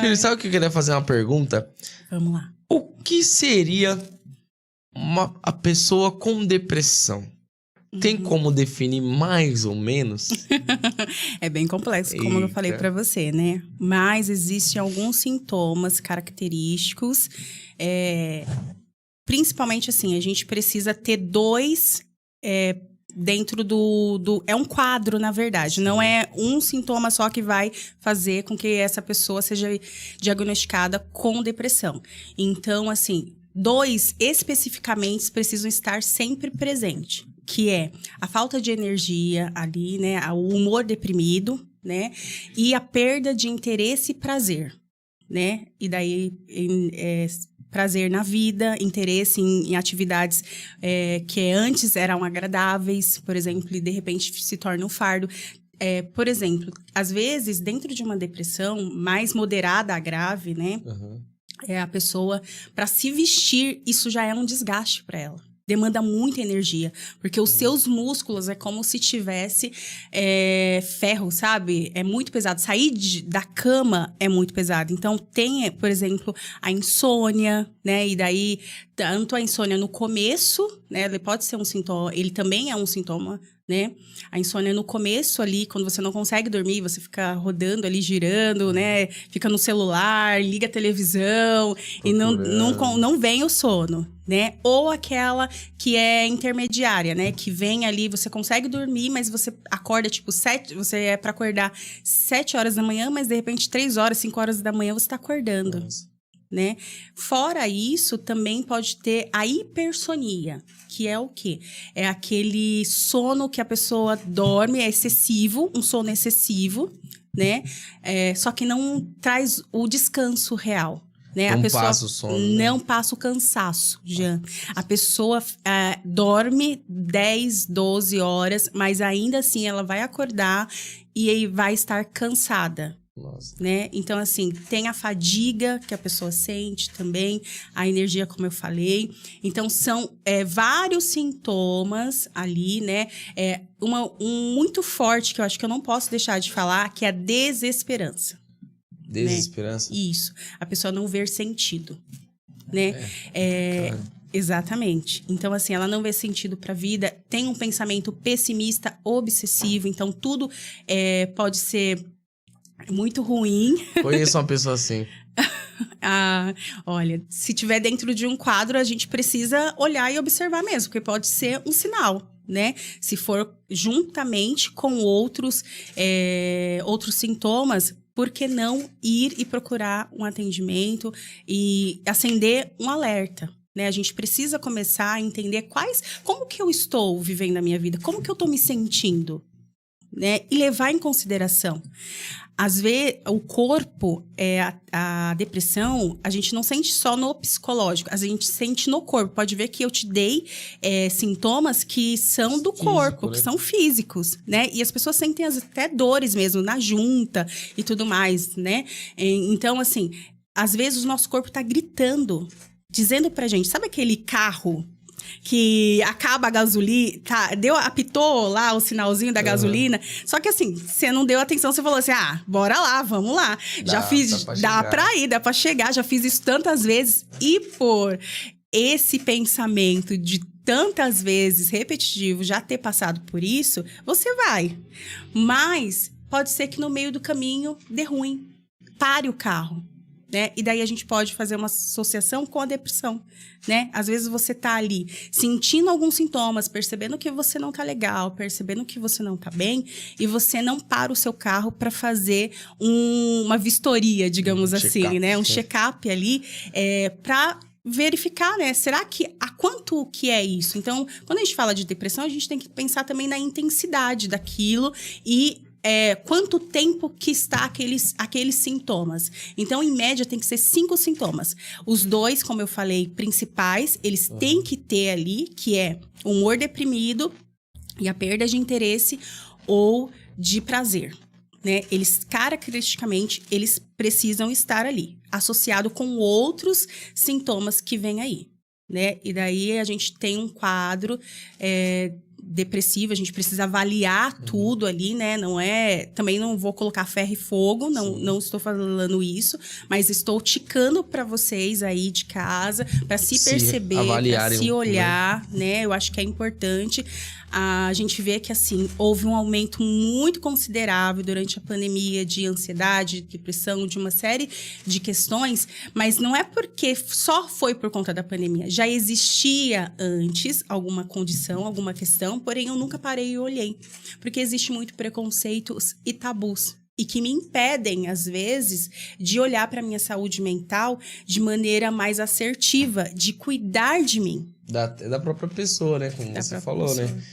Filho, sabe o que eu queria fazer uma pergunta? Vamos lá. O que seria a pessoa com depressão? Tem como definir mais ou menos? É bem complexo, como eu falei pra você, né? Mas existem alguns sintomas característicos. Principalmente assim, a gente precisa ter dois dentro do... É um quadro, na verdade. Sim. Não é um sintoma só que vai fazer com que essa pessoa seja diagnosticada com depressão. Então, assim, dois especificamente precisam estar sempre presentes. Que é a falta de energia ali, né? O humor deprimido, né? E a perda de interesse e prazer, né? E daí, prazer na vida, interesse em atividades que antes eram agradáveis, por exemplo, e de repente se torna um fardo. Por exemplo, às vezes, dentro de uma depressão mais moderada a grave, né? Uhum. A pessoa, para se vestir, isso já é um desgaste para ela. Demanda muita energia, porque os seus músculos é como se tivesse ferro, sabe? É muito pesado. Sair da cama é muito pesado. Então, tem, por exemplo, a insônia, né? E daí, tanto a insônia no começo, né? Ele pode ser um sintoma, ele também é um sintoma, né? A insônia no começo ali, quando você não consegue dormir, você fica rodando ali, girando, né? Fica no celular, liga a televisão e não vem o sono, né? Ou aquela que é intermediária, né? Que vem ali, você consegue dormir, mas você acorda, tipo, você é pra acordar 7 horas da manhã, mas de repente 3 horas, 5 horas da manhã você tá acordando. Nossa. Né? Fora isso, também pode ter a hipersonia, que é o quê? É aquele sono que a pessoa dorme, é excessivo, um sono excessivo, né? Só que não traz o descanso real. Né? Não a pessoa passa o sono, não né? passa o cansaço, Jean. A pessoa dorme 10, 12 horas, mas ainda assim ela vai acordar e aí vai estar cansada. Nossa. Né? Então, assim, tem a fadiga que a pessoa sente também, a energia, como eu falei. Então, são vários sintomas ali, né? Um muito forte que eu acho que eu não posso deixar de falar, que é a desesperança. Desesperança? Né? Isso. A pessoa não ver sentido, né? Exatamente. Então, assim, ela não vê sentido pra vida, tem um pensamento pessimista, obsessivo. Então, tudo pode ser muito ruim. Conheço uma pessoa assim. Olha, se tiver dentro de um quadro, a gente precisa olhar e observar mesmo, porque pode ser um sinal, né? Se for juntamente com outros sintomas, por que não ir e procurar um atendimento e acender um alerta? Né? A gente precisa começar a entender como que eu estou vivendo a minha vida, como que eu estou me sentindo, né? E levar em consideração. Às vezes, o corpo, a depressão, a gente não sente só no psicológico, a gente sente no corpo. Pode ver que eu te dei sintomas que são do corpo, que são físicos, né? E as pessoas sentem até dores mesmo na junta e tudo mais, né? Então, assim, às vezes o nosso corpo tá gritando, dizendo pra gente, sabe aquele carro que acaba a gasolina, apitou lá o sinalzinho da gasolina, só que assim, você não deu atenção, você falou assim, bora lá, vamos lá. Dá pra chegar, já fiz isso tantas vezes, e por esse pensamento de tantas vezes repetitivo, já ter passado por isso, você vai. Mas pode ser que no meio do caminho dê ruim, pare o carro. Né? E daí a gente pode fazer uma associação com a depressão, né? Às vezes você tá ali sentindo alguns sintomas, percebendo que você não tá legal, percebendo que você não tá bem, e você não para o seu carro para fazer uma vistoria, digamos assim, né? Um check-up ali, para verificar, né? Será que a quanto que é isso? Então, quando a gente fala de depressão, a gente tem que pensar também na intensidade daquilo e quanto tempo que está aqueles sintomas. Então, em média, tem que ser 5 sintomas. Os 2, como eu falei, principais, eles têm que ter ali, que é o humor deprimido e a perda de interesse ou de prazer. Né? Eles, caracteristicamente, eles precisam estar ali, associado com outros sintomas que vêm aí. Né? E daí, a gente tem um quadro depressiva, a gente precisa avaliar tudo ali, né? Não é... Também não vou colocar ferro e fogo, não estou falando isso, mas estou ticando para vocês aí de casa, para se perceber, para se olhar, né? Eu acho que é importante. A gente vê que, assim, houve um aumento muito considerável durante a pandemia de ansiedade, depressão, de uma série de questões, mas não é porque só foi por conta da pandemia. Já existia antes alguma condição, alguma questão, porém eu nunca parei e olhei. Porque existe muito preconceitos e tabus. E que me impedem, às vezes, de olhar para a minha saúde mental de maneira mais assertiva, de cuidar de mim. Da própria pessoa, né? Como você falou, né?